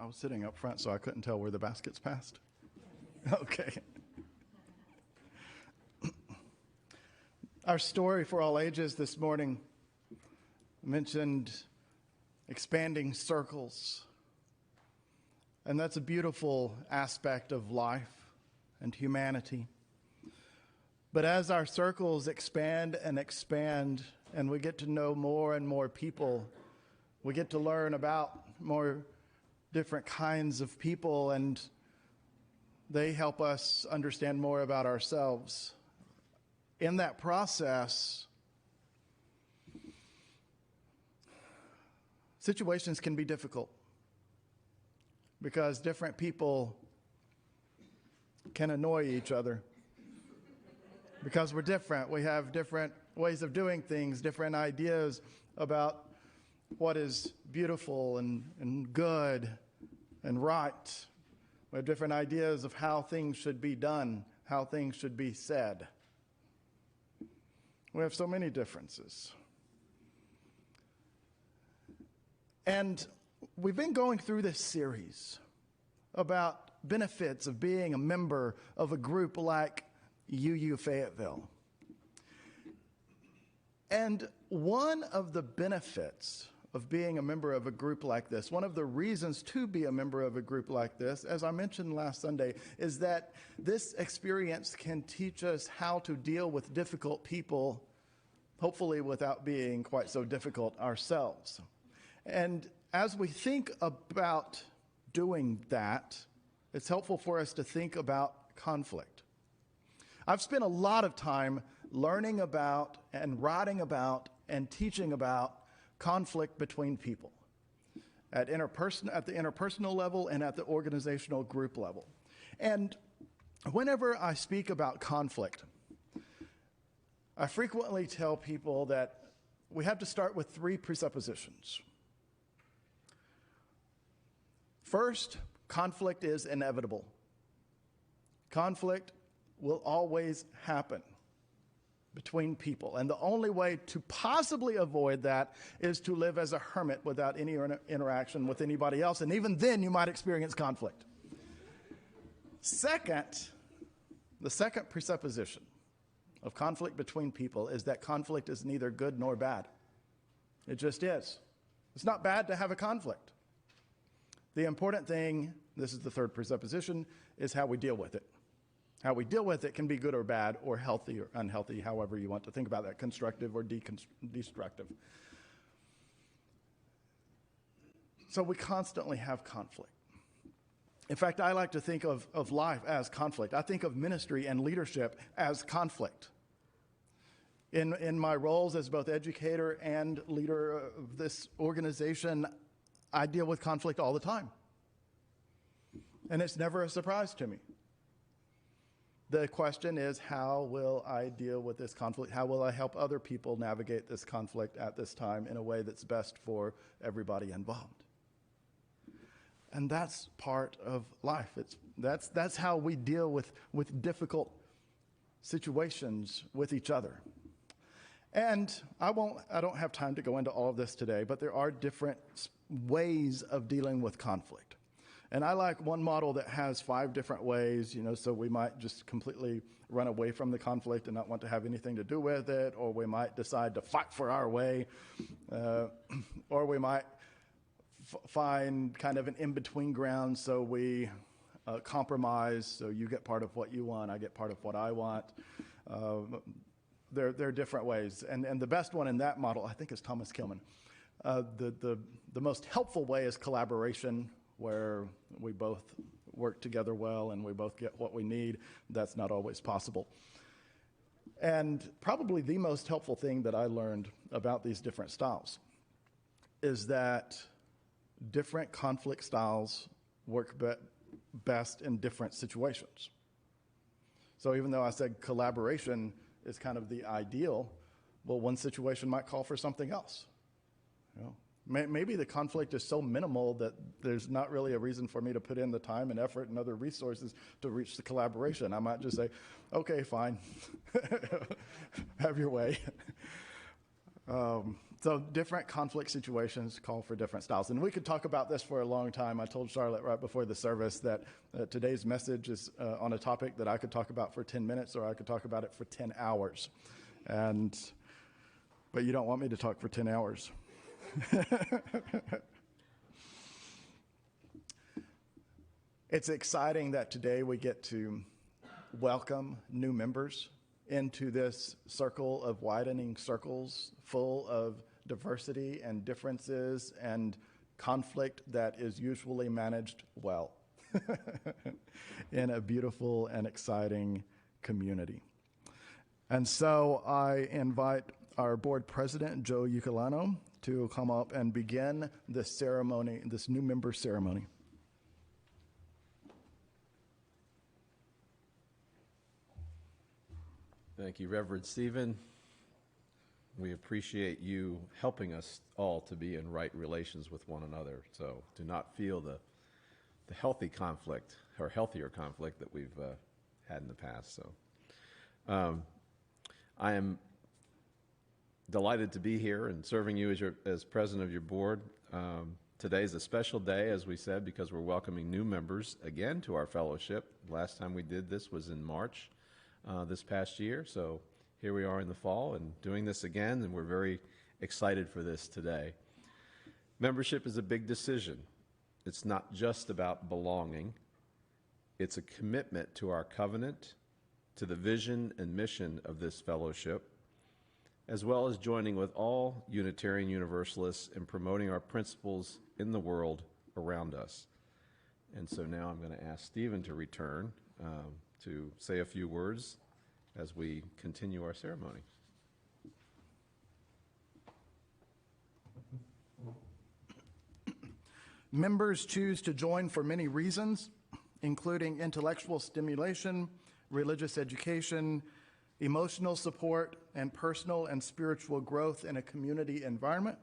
I was sitting up front, so I couldn't tell where the baskets passed. Okay. Our story for all ages this morning mentioned expanding circles. And that's a beautiful aspect of life and humanity. But as our circles expand and we get to know more and more people, we get to learn about more different kinds of people, and they help us understand more about ourselves. In that process, situations can be difficult because different people can annoy each other. Because we're different. We have different ways of doing things, different ideas about what is beautiful and good and right. We have different ideas of how things should be done, how things should be said. We have so many differences. And we've been going through this series about benefits of being a member of a group like UU Fayetteville. And one of the benefits of being a member of a group like this, one of the reasons to be a member of a group like this, as I mentioned last Sunday, is that this experience can teach us how to deal with difficult people, hopefully without being quite so difficult ourselves. And as we think about doing that, it's helpful for us to think about conflict. I've spent a lot of time learning about and writing about and teaching about conflict between people at the interpersonal level and at the organizational group level. And whenever I speak about conflict, I frequently tell people that we have to start with three presuppositions. First, conflict is inevitable. Conflict will always happen between people. And the only way to possibly avoid that is to live as a hermit without any interaction with anybody else. And even then, you might experience conflict. Second, the second presupposition of conflict between people is that conflict is neither good nor bad. It just is. It's not bad to have a conflict. The important thing, this is the third presupposition, is how we deal with it. How we deal with it can be good or bad, or healthy or unhealthy, however you want to think about that, constructive or destructive. So we constantly have conflict. In fact, I like to think of life as conflict. I think of ministry and leadership as conflict. In my roles as both educator and leader of this organization, I deal with conflict all the time. And it's never a surprise to me. The question is, how will I deal with this conflict? How will I help other people navigate this conflict at this time in a way that's best for everybody involved? And that's part of life. That's how we deal with difficult situations with each other. And I don't have time to go into all of this today, but there are different ways of dealing with conflict. And I like one model that has 5 different ways, so we might just completely run away from the conflict and not want to have anything to do with it, or we might decide to fight for our way, or we might find kind of an in-between ground, so we compromise, so you get part of what you want, I get part of what I want. There are different ways, and the best one in that model, I think, is Thomas Kilman. The most helpful way is collaboration, where we both work together well and we both get what we need. That's not always possible. And probably the most helpful thing that I learned about these different styles is that different conflict styles work best in different situations. So even though I said collaboration is kind of the ideal, well, one situation might call for something else. Maybe the conflict is so minimal that there's not really a reason for me to put in the time and effort and other resources to reach the collaboration. I might just say, okay, fine, have your way. So different conflict situations call for different styles. And we could talk about this for a long time. I told Charlotte right before the service that today's message is on a topic that I could talk about for 10 minutes or I could talk about it for 10 hours. But you don't want me to talk for 10 hours. It's exciting that today we get to welcome new members into this circle of widening circles full of diversity and differences and conflict that is usually managed well in a beautiful and exciting community. And so I invite our board president, Joe Ucolano, to come up and begin this ceremony, this new member ceremony. Thank you, Reverend Stephen. We appreciate you helping us all to be in right relations with one another. So do not feel the healthy conflict or healthier conflict that we've had in the past. So I am delighted to be here and serving you as president of your board. Today is a special day, as we said, because we're welcoming new members again to our fellowship. Last time we did this was in March this past year. So here we are in the fall and doing this again, and we're very excited for this today. Membership is a big decision. It's not just about belonging. It's a commitment to our covenant, to the vision and mission of this fellowship, as well as joining with all Unitarian Universalists in promoting our principles in the world around us. And so now I'm going to ask Stephen to return to say a few words as we continue our ceremony. Members choose to join for many reasons, including intellectual stimulation, religious education, emotional support, and personal and spiritual growth in a community environment.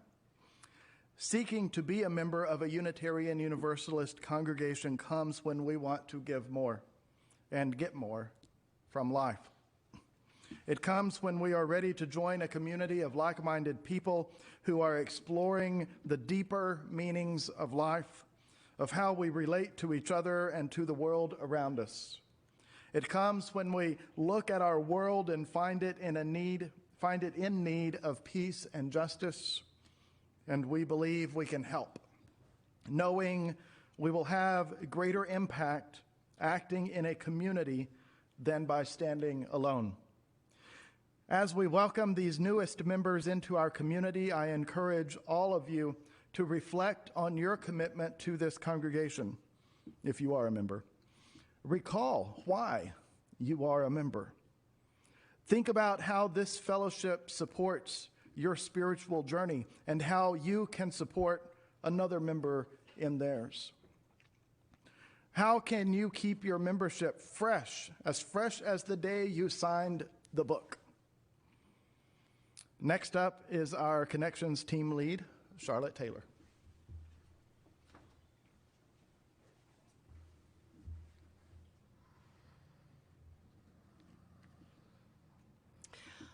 Seeking to be a member of a Unitarian Universalist congregation comes when we want to give more and get more from life. It comes when we are ready to join a community of like-minded people who are exploring the deeper meanings of life, of how we relate to each other and to the world around us. It comes when we look at our world and find it in need of peace and justice, and we believe we can help, knowing we will have greater impact acting in a community than by standing alone. As we welcome these newest members into our community, I encourage all of you to reflect on your commitment to this congregation, if you are a member. Recall why you are a member. Think about how this fellowship supports your spiritual journey and how you can support another member in theirs. How can you keep your membership fresh as the day you signed the book? Next up is our Connections team lead, Charlotte Taylor.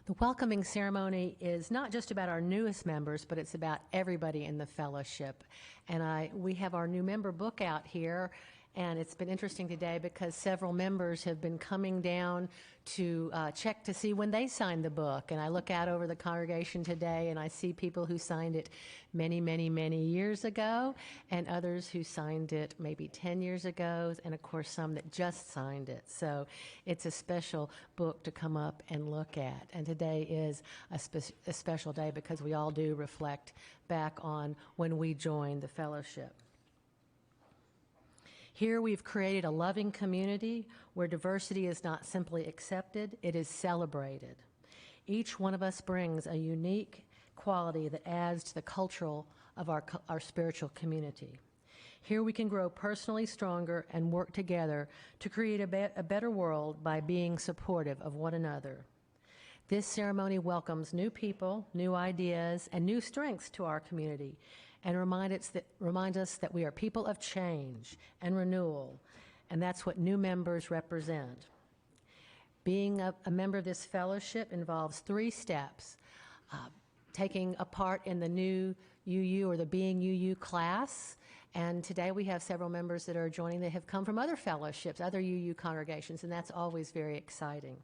The welcoming ceremony is not just about our newest members, but it's about everybody in the fellowship. And we have our new member book out here, and it's been interesting today because several members have been coming down to check to see when they signed the book. And I look out over the congregation today and I see people who signed it many, many, many years ago, and others who signed it maybe 10 years ago, and of course some that just signed it. So it's a special book to come up and look at. And today is a special day because we all do reflect back on when we joined the fellowship. Here we've created a loving community where diversity is not simply accepted, it is celebrated. Each one of us brings a unique quality that adds to the cultural of our spiritual community. Here we can grow personally stronger and work together to create a better world by being supportive of one another. This ceremony welcomes new people, new ideas, and new strengths to our community, and remind us that we are people of change and renewal, and that's what new members represent. Being a member of this fellowship involves 3 steps. taking a part in the new UU or the Being UU class. And today we have several members that are joining that have come from other fellowships, other UU congregations, and that's always very exciting.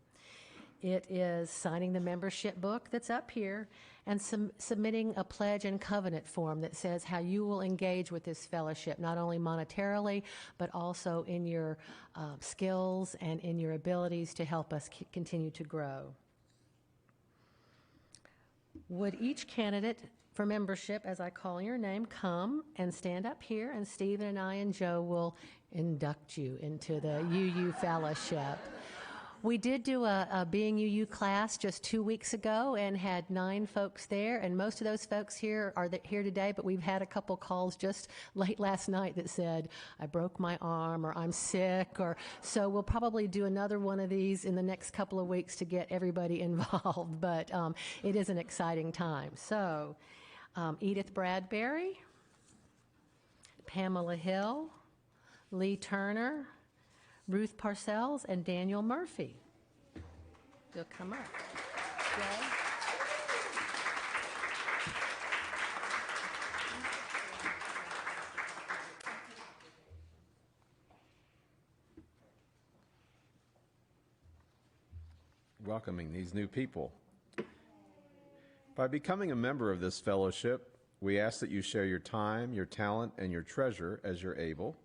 It is signing the membership book that's up here and submitting a pledge and covenant form that says how you will engage with this fellowship, not only monetarily, but also in your skills and in your abilities to help us continue to grow. Would each candidate for membership, as I call your name, come and stand up here, and Stephen and I and Joe will induct you into the UU Fellowship. We did do a Being UU class just 2 weeks ago and had 9 folks there, and most of those folks here are here today, but we've had a couple calls just late last night that said, I broke my arm, or I'm sick, or so we'll probably do another one of these in the next couple of weeks to get everybody involved, but it is an exciting time. So, Edith Bradbury, Pamela Hill, Lee Turner, Ruth Parcells, and Daniel Murphy. They'll come up. Joe? Welcoming these new people. By becoming a member of this fellowship, we ask that you share your time, your talent, and your treasure as you're able.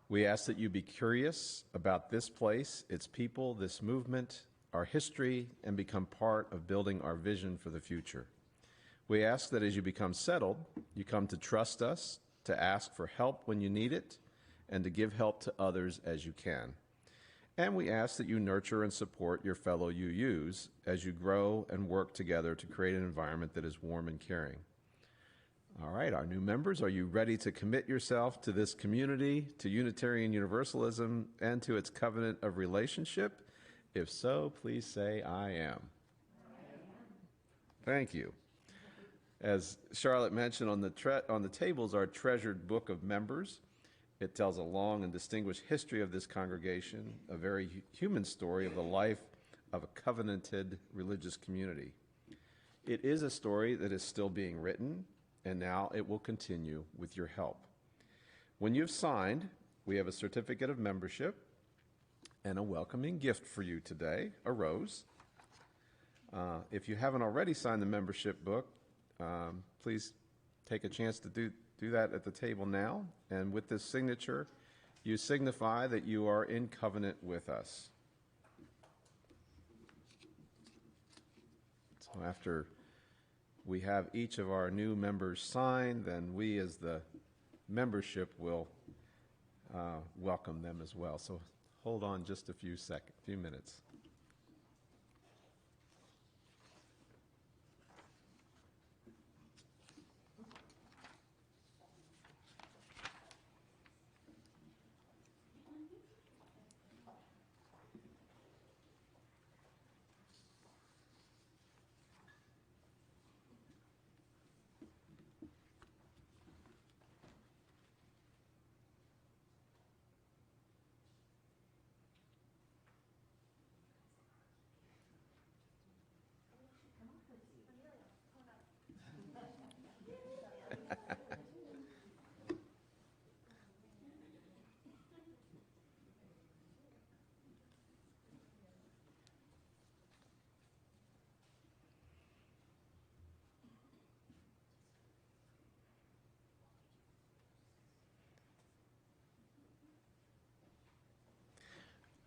We ask that you be curious about this place, its people, this movement, our history, and become part of building our vision for the future. We ask that as you become settled, you come to trust us, to ask for help when you need it, and to give help to others as you can. And we ask that you nurture and support your fellow UUs as you grow and work together to create an environment that is warm and caring. All right, our new members, are you ready to commit yourself to this community, to Unitarian Universalism, and to its covenant of relationship? If so, please say, I am. Thank you. As Charlotte mentioned, on the tables, our treasured book of members. It tells a long and distinguished history of this congregation, a very human story of the life of a covenanted religious community. It is a story that is still being written, and now it will continue with your help. When you've signed, we have a certificate of membership and a welcoming gift for you today, a rose. If you haven't already signed the membership book, please take a chance to do that at the table now. And with this signature, you signify that you are in covenant with us. So after we have each of our new members sign, then we as the membership will welcome them as well. So hold on just a few minutes.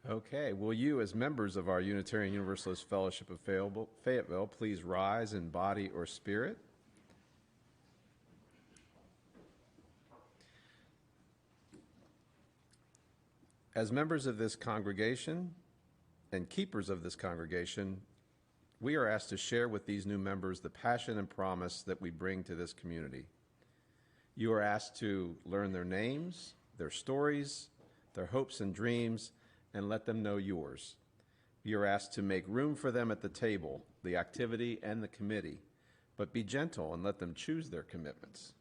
Okay, will you, as members of our Unitarian Universalist Fellowship of Fayetteville, please rise in body or spirit? As members of this congregation and keepers of this congregation, we are asked to share with these new members the passion and promise that we bring to this community. You are asked to learn their names, their stories, their hopes and dreams, and let them know yours. You're asked to make room for them at the table, the activity, and the committee, but be gentle and let them choose their commitments.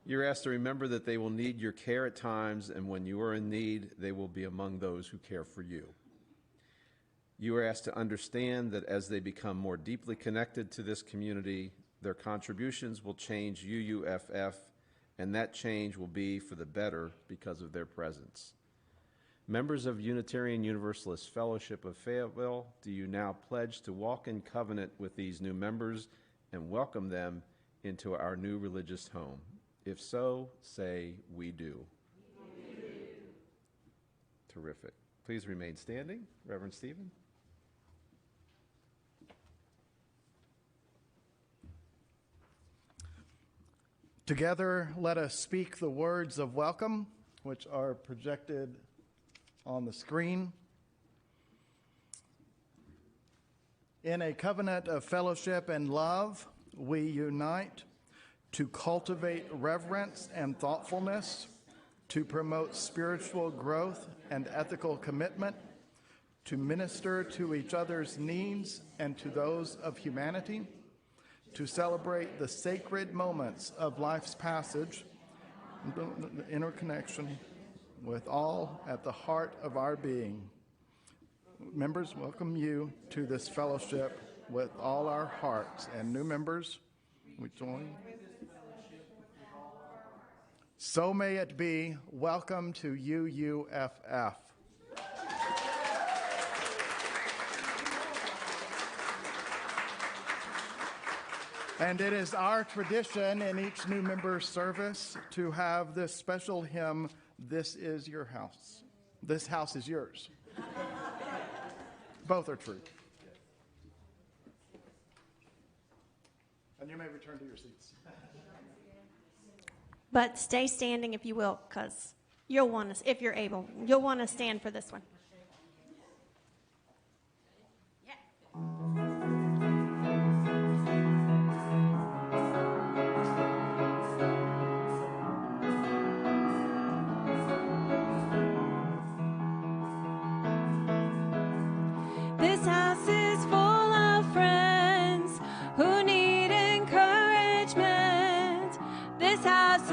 You're asked to remember that they will need your care at times, and when you are in need, they will be among those who care for you. You are asked to understand that as they become more deeply connected to this community, their contributions will change UUFF, and that change will be for the better because of their presence. Members of Unitarian Universalist Fellowship of Fayetteville, do you now pledge to walk in covenant with these new members and welcome them into our new religious home? If so, say, we do. We do. Terrific. Please remain standing. Reverend Stephen. Together, let us speak the words of welcome, which are projected on the screen. In a covenant of fellowship and love, we unite to cultivate reverence and thoughtfulness, to promote spiritual growth and ethical commitment, to minister to each other's needs and to those of humanity, to celebrate the sacred moments of life's passage, the interconnection with all at the heart of our being. Members, welcome you to this fellowship with all our hearts. And new members, we join. So may it be. Welcome to UUFF. And it is our tradition in each new member's service to have this special hymn, "This is your house." This house is yours. Both are true. And you may return to your seats. But stay standing if you will, because you'll want to, if you're able, you'll want to stand for this one. This house is full of friends who need encouragement. This house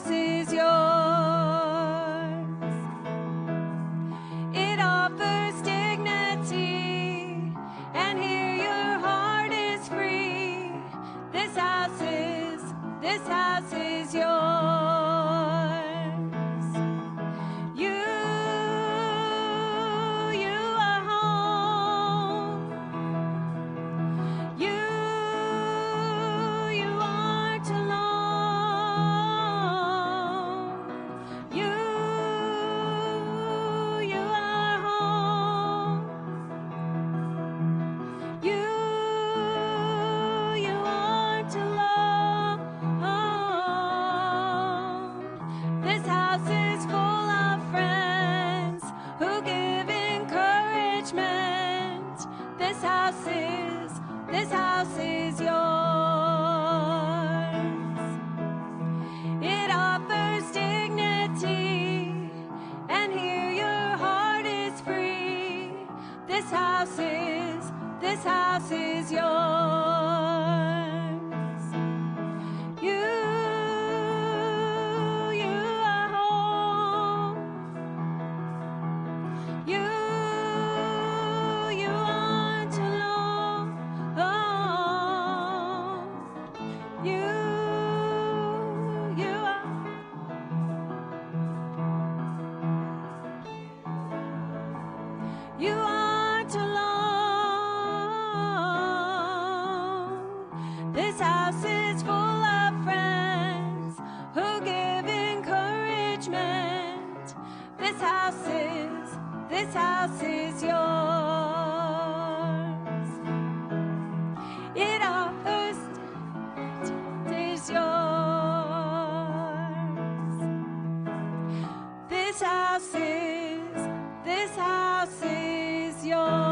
is yours. It offers dignity, and here your heart is free. This house is yours. This house is yours. It offers dignity, and here your heart is free. This house is yours. You are home. You aren't alone. You aren't alone. This house is full of friends who give encouragement. This house is yours. It offers is yours. This house is yours.